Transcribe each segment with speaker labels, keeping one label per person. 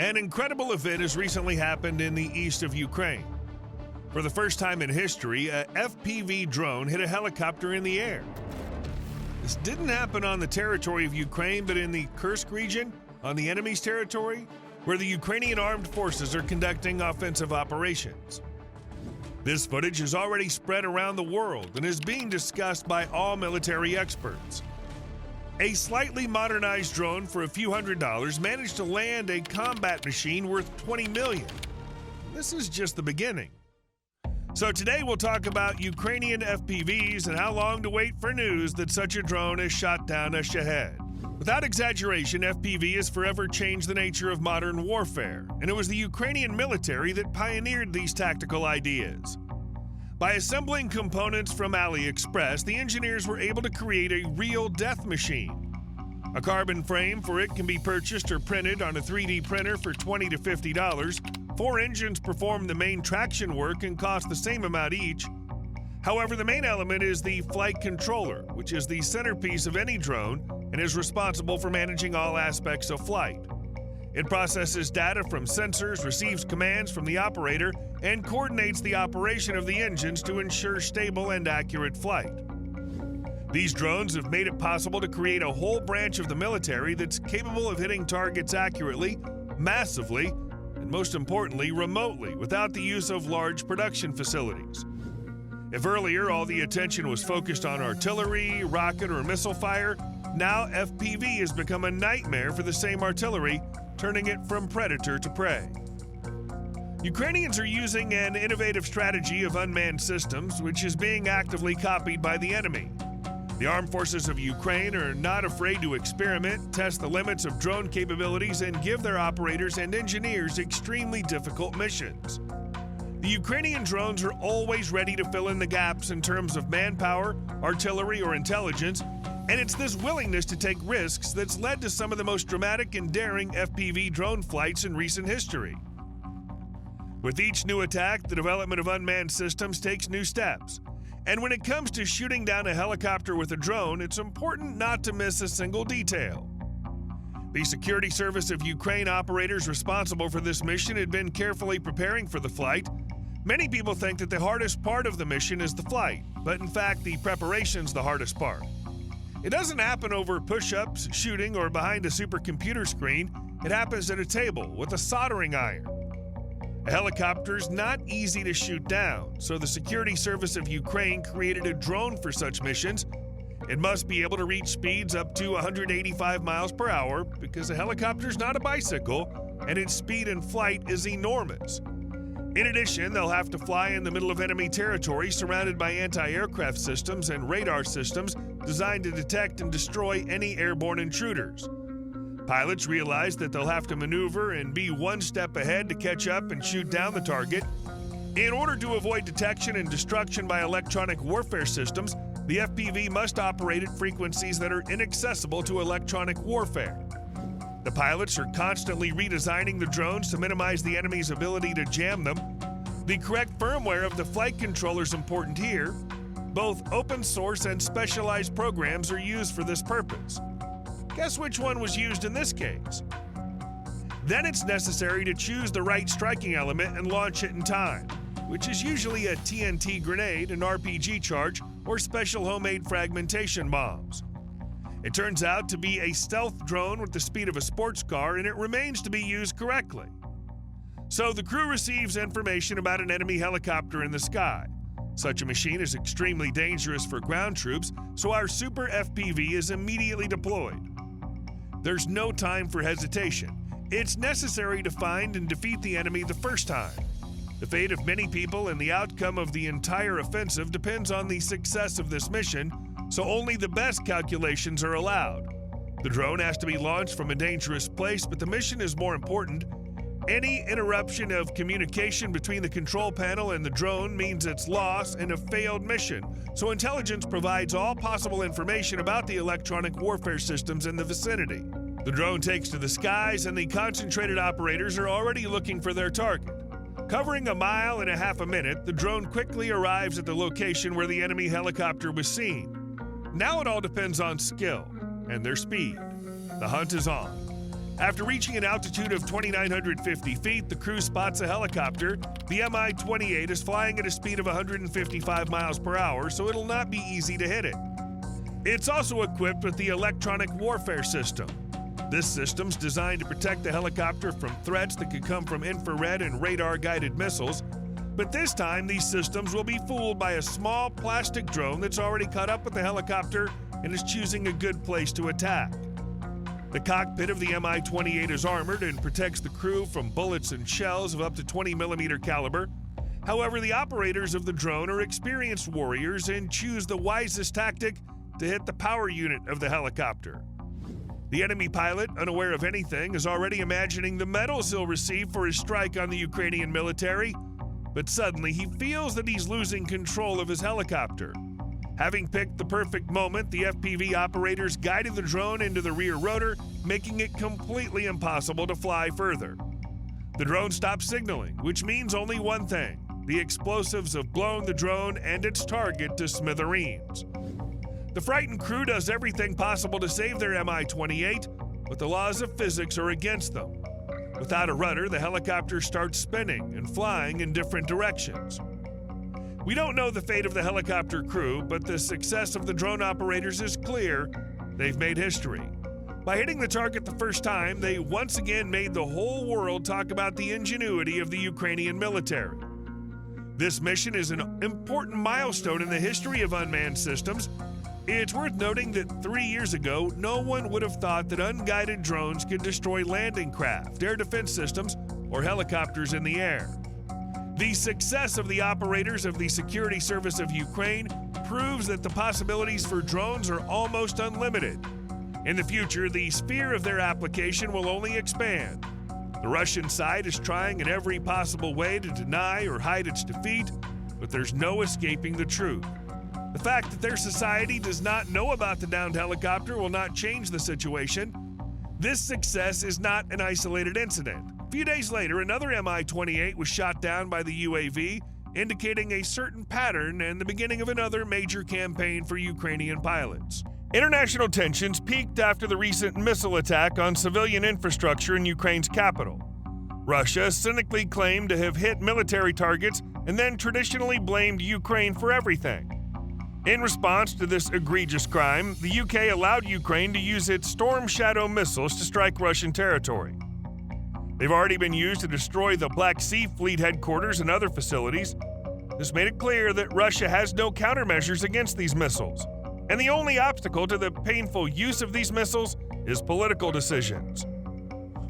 Speaker 1: An incredible event has recently happened in the east of Ukraine. For the first time in history, a FPV drone hit a helicopter in the air. This didn't happen on the territory of Ukraine, but in the Kursk region, on the enemy's territory, where the Ukrainian Armed Forces are conducting offensive operations. This footage has already spread around the world and is being discussed by all military experts. A slightly modernized drone for a few $100s managed to land a combat machine worth $20 million. This is just the beginning. So today we'll talk about Ukrainian FPVs and how long to wait for news that such a drone has shot down a Shahed. Without exaggeration, FPV has forever changed the nature of modern warfare, and it was the Ukrainian military that pioneered these tactical ideas. By assembling components from AliExpress, the engineers were able to create a real death machine. A carbon frame for it can be purchased or printed on a 3D printer for $20 to $50. 4 engines perform the main traction work and cost the same amount each. However, the main element is the flight controller, which is the centerpiece of any drone and is responsible for managing all aspects of flight. It processes data from sensors, receives commands from the operator, and coordinates the operation of the engines to ensure stable and accurate flight. These drones have made it possible to create a whole branch of the military that's capable of hitting targets accurately, massively, and most importantly, remotely, without the use of large production facilities. If earlier all the attention was focused on artillery, rocket, or missile fire, now FPV has become a nightmare for the same artillery, turning it from predator to prey. Ukrainians are using an innovative strategy of unmanned systems, which is being actively copied by the enemy. The armed forces of Ukraine are not afraid to experiment, test the limits of drone capabilities, and give their operators and engineers extremely difficult missions. The Ukrainian drones are always ready to fill in the gaps in terms of manpower, artillery, or intelligence, and it's this willingness to take risks that's led to some of the most dramatic and daring FPV drone flights in recent history. With each new attack, the development of unmanned systems takes new steps. And when it comes to shooting down a helicopter with a drone, it's important not to miss a single detail. The Security Service of Ukraine operators responsible for this mission had been carefully preparing for the flight. Many people think that the hardest part of the mission is the flight, but in fact, the preparation's the hardest part. It doesn't happen over push-ups, shooting, or behind a supercomputer screen. It happens at a table with a soldering iron. A helicopter's not easy to shoot down, so the Security Service of Ukraine created a drone for such missions. It must be able to reach speeds up to 185 miles per hour because a helicopter's not a bicycle, and its speed in flight is enormous. In addition, they'll have to fly in the middle of enemy territory surrounded by anti-aircraft systems and radar systems designed to detect and destroy any airborne intruders. Pilots realize that they'll have to maneuver and be one step ahead to catch up and shoot down the target. In order to avoid detection and destruction by electronic warfare systems, the FPV must operate at frequencies that are inaccessible to electronic warfare. The pilots are constantly redesigning the drones to minimize the enemy's ability to jam them. The correct firmware of the flight controller is important here. Both open source and specialized programs are used for this purpose. Guess which one was used in this case? Then it's necessary to choose the right striking element and launch it in time, which is usually a TNT grenade, an RPG charge, or special homemade fragmentation bombs. It turns out to be a stealth drone with the speed of a sports car, and it remains to be used correctly. So the crew receives information about an enemy helicopter in the sky. Such a machine is extremely dangerous for ground troops, so our Super FPV is immediately deployed. There's no time for hesitation. It's necessary to find and defeat the enemy the first time. The fate of many people and the outcome of the entire offensive depends on the success of this mission, so only the best calculations are allowed. The drone has to be launched from a dangerous place, but the mission is more important. Any interruption of communication between the control panel and the drone means its loss and a failed mission, so intelligence provides all possible information about the electronic warfare systems in the vicinity. The drone takes to the skies, and the concentrated operators are already looking for their target. Covering 1.5 miles a minute, the drone quickly arrives at the location where the enemy helicopter was seen. Now it all depends on skill and their speed. The hunt is on. After reaching an altitude of 2,950 feet, the crew spots a helicopter. The Mi-28 is flying at a speed of 155 miles per hour, so it'll not be easy to hit it. It's also equipped with the electronic warfare system. This system's designed to protect the helicopter from threats that could come from infrared and radar-guided missiles. But this time, these systems will be fooled by a small plastic drone that's already caught up with the helicopter and is choosing a good place to attack. The cockpit of the Mi-28 is armored and protects the crew from bullets and shells of up to 20mm caliber. However, the operators of the drone are experienced warriors and choose the wisest tactic to hit the power unit of the helicopter. The enemy pilot, unaware of anything, is already imagining the medals he'll receive for his strike on the Ukrainian military, but suddenly he feels that he's losing control of his helicopter. Having picked the perfect moment, the FPV operators guided the drone into the rear rotor, making it completely impossible to fly further. The drone stops signaling, which means only one thing: the explosives have blown the drone and its target to smithereens. The frightened crew does everything possible to save their Mi-28, but the laws of physics are against them. Without a rudder, the helicopter starts spinning and flying in different directions. We don't know the fate of the helicopter crew, but the success of the drone operators is clear. They've made history. By hitting the target the first time, they once again made the whole world talk about the ingenuity of the Ukrainian military. This mission is an important milestone in the history of unmanned systems. It's worth noting that 3 years ago, no one would have thought that unguided drones could destroy landing craft, air defense systems, or helicopters in the air. The success of the operators of the Security Service of Ukraine proves that the possibilities for drones are almost unlimited. In the future, the sphere of their application will only expand. The Russian side is trying in every possible way to deny or hide its defeat, but there's no escaping the truth. The fact that their society does not know about the downed helicopter will not change the situation. This success is not an isolated incident. A few days later, another Mi-28 was shot down by the UAV, indicating a certain pattern and the beginning of another major campaign for Ukrainian pilots. International tensions peaked after the recent missile attack on civilian infrastructure in Ukraine's capital. Russia cynically claimed to have hit military targets and then traditionally blamed Ukraine for everything. In response to this egregious crime, the UK allowed Ukraine to use its Storm Shadow missiles to strike Russian territory. They've already been used to destroy the Black Sea Fleet headquarters and other facilities. This made it clear that Russia has no countermeasures against these missiles, and the only obstacle to the painful use of these missiles is political decisions.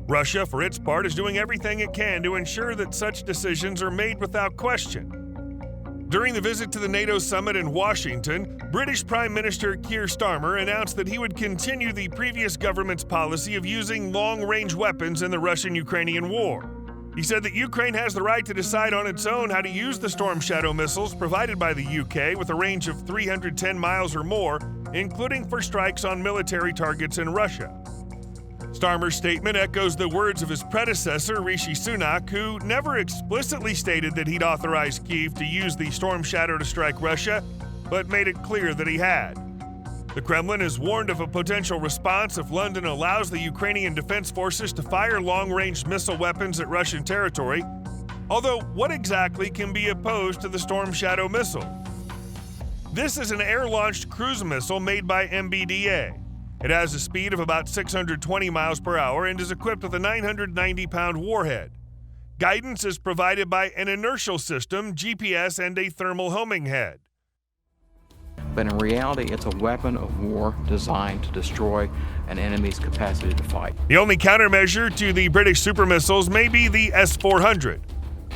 Speaker 1: Russia, for its part, is doing everything it can to ensure that such decisions are made without question. During the visit to the NATO summit in Washington, British Prime Minister Keir Starmer announced that he would continue the previous government's policy of using long-range weapons in the Russian-Ukrainian war. He said that Ukraine has the right to decide on its own how to use the Storm Shadow missiles provided by the UK with a range of 310 miles or more, including for strikes on military targets in Russia. Starmer's statement echoes the words of his predecessor, Rishi Sunak, who never explicitly stated that he'd authorized Kyiv to use the Storm Shadow to strike Russia, but made it clear that he had. The Kremlin has warned of a potential response if London allows the Ukrainian Defense Forces to fire long-range missile weapons at Russian territory, although what exactly can be opposed to the Storm Shadow missile? This is an air-launched cruise missile made by MBDA. It has a speed of about 620 miles per hour and is equipped with a 990-pound warhead. Guidance is provided by an inertial system, GPS, and a thermal homing head.
Speaker 2: But in reality, it's a weapon of war designed to destroy an enemy's capacity to fight.
Speaker 1: The only countermeasure to the British super missiles may be the S-400.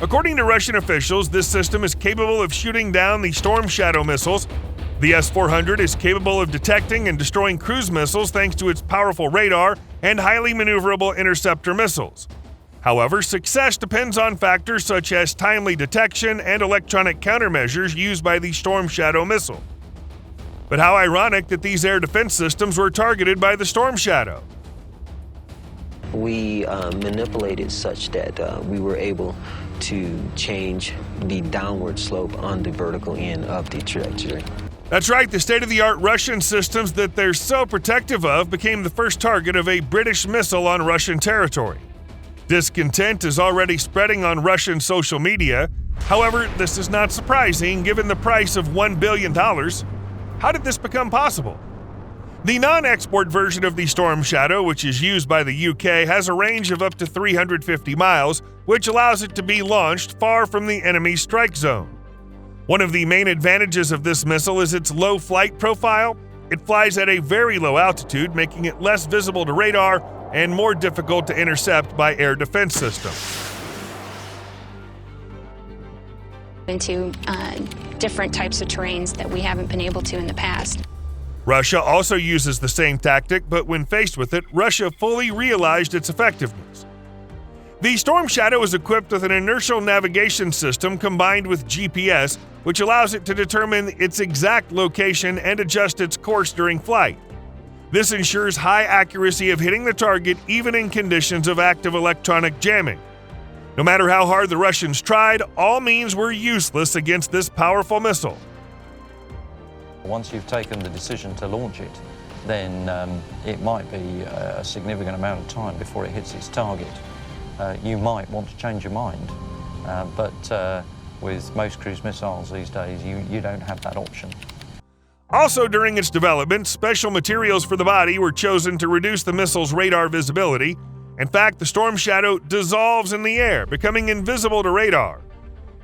Speaker 1: According to Russian officials, this system is capable of shooting down the Storm Shadow missiles. The S-400 is capable of detecting and destroying cruise missiles thanks to its powerful radar and highly maneuverable interceptor missiles. However, success depends on factors such as timely detection and electronic countermeasures used by the Storm Shadow missile. But how ironic that these air defense systems were targeted by the Storm Shadow.
Speaker 3: We manipulated such that we were able to change the downward slope on the vertical end of the trajectory.
Speaker 1: That's right, the state-of-the-art Russian systems that they're so protective of became the first target of a British missile on Russian territory. Discontent is already spreading on Russian social media. However, this is not surprising given the price of $1 billion. How did this become possible? The non-export version of the Storm Shadow, which is used by the UK, has a range of up to 350 miles, which allows it to be launched far from the enemy's strike zone. One of the main advantages of this missile is its low flight profile. It flies at a very low altitude, making it less visible to radar and more difficult to intercept by air defense systems.
Speaker 4: Into different types of terrains that we haven't been able to in the past.
Speaker 1: Russia also uses the same tactic, but when faced with it, Russia fully realized its effectiveness. The Storm Shadow is equipped with an inertial navigation system combined with GPS, which allows it to determine its exact location and adjust its course during flight. This ensures high accuracy of hitting the target even in conditions of active electronic jamming. No matter how hard the Russians tried, all means were useless against this powerful missile.
Speaker 5: Once you've taken the decision to launch it, then it might be a significant amount of time before it hits its target. You might want to change your mind, but with most cruise missiles these days, you don't have that option.
Speaker 1: Also during its development, special materials for the body were chosen to reduce the missile's radar visibility. In fact, the Storm Shadow dissolves in the air, becoming invisible to radar.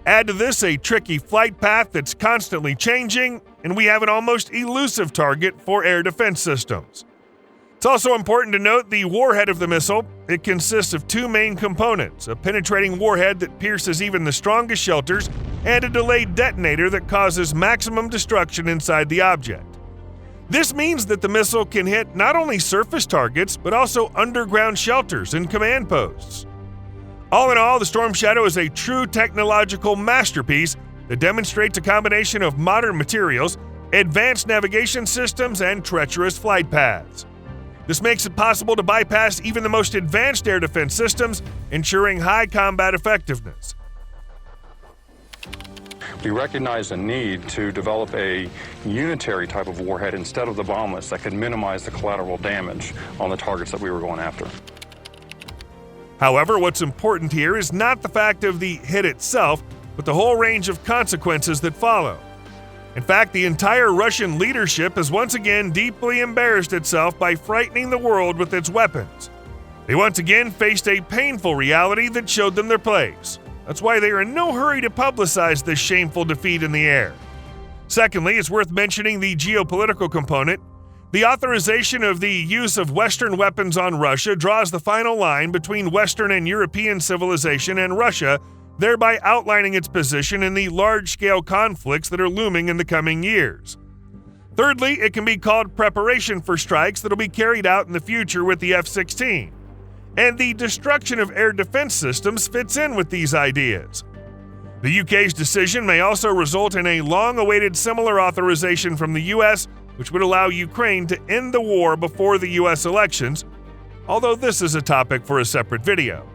Speaker 1: Add to this a tricky flight path that's constantly changing, and we have an almost elusive target for air defense systems. It's also important to note the warhead of the missile. It consists of two main components, a penetrating warhead that pierces even the strongest shelters, and a delayed detonator that causes maximum destruction inside the object. This means that the missile can hit not only surface targets, but also underground shelters and command posts. All in all, the Storm Shadow is a true technological masterpiece that demonstrates a combination of modern materials, advanced navigation systems, and treacherous flight paths. This makes it possible to bypass even the most advanced air defense systems, ensuring high combat effectiveness.
Speaker 6: We recognized a need to develop a unitary type of warhead instead of the bombless that could minimize the collateral damage on the targets that we were going after.
Speaker 1: However, what's important here is not the fact of the hit itself, but the whole range of consequences that follow. In fact, the entire Russian leadership has once again deeply embarrassed itself by frightening the world with its weapons. They once again faced a painful reality that showed them their place. That's why they are in no hurry to publicize this shameful defeat in the air. Secondly, it's worth mentioning the geopolitical component. The authorization of the use of Western weapons on Russia draws the final line between Western and European civilization and Russia, thereby outlining its position in the large-scale conflicts that are looming in the coming years. Thirdly, it can be called preparation for strikes that will be carried out in the future with the F-16. And the destruction of air defense systems fits in with these ideas. The UK's decision may also result in a long-awaited similar authorization from the US, which would allow Ukraine to end the war before the US elections, although this is a topic for a separate video.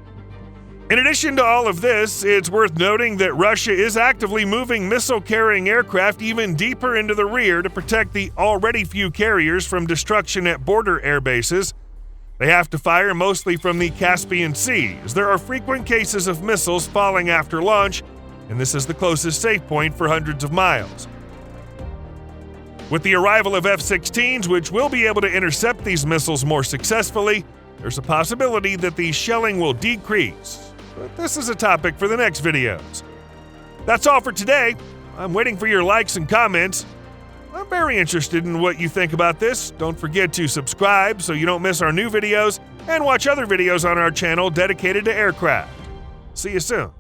Speaker 1: In addition to all of this, it's worth noting that Russia is actively moving missile-carrying aircraft even deeper into the rear to protect the already few carriers from destruction at border air bases. They have to fire mostly from the Caspian Sea, as there are frequent cases of missiles falling after launch, and this is the closest safe point for hundreds of miles. With the arrival of F-16s, which will be able to intercept these missiles more successfully, there's a possibility that the shelling will decrease. But this is a topic for the next videos. That's all for today. I'm waiting for your likes and comments. I'm very interested in what you think about this. Don't forget to subscribe so you don't miss our new videos, and watch other videos on our channel dedicated to aircraft. See you soon.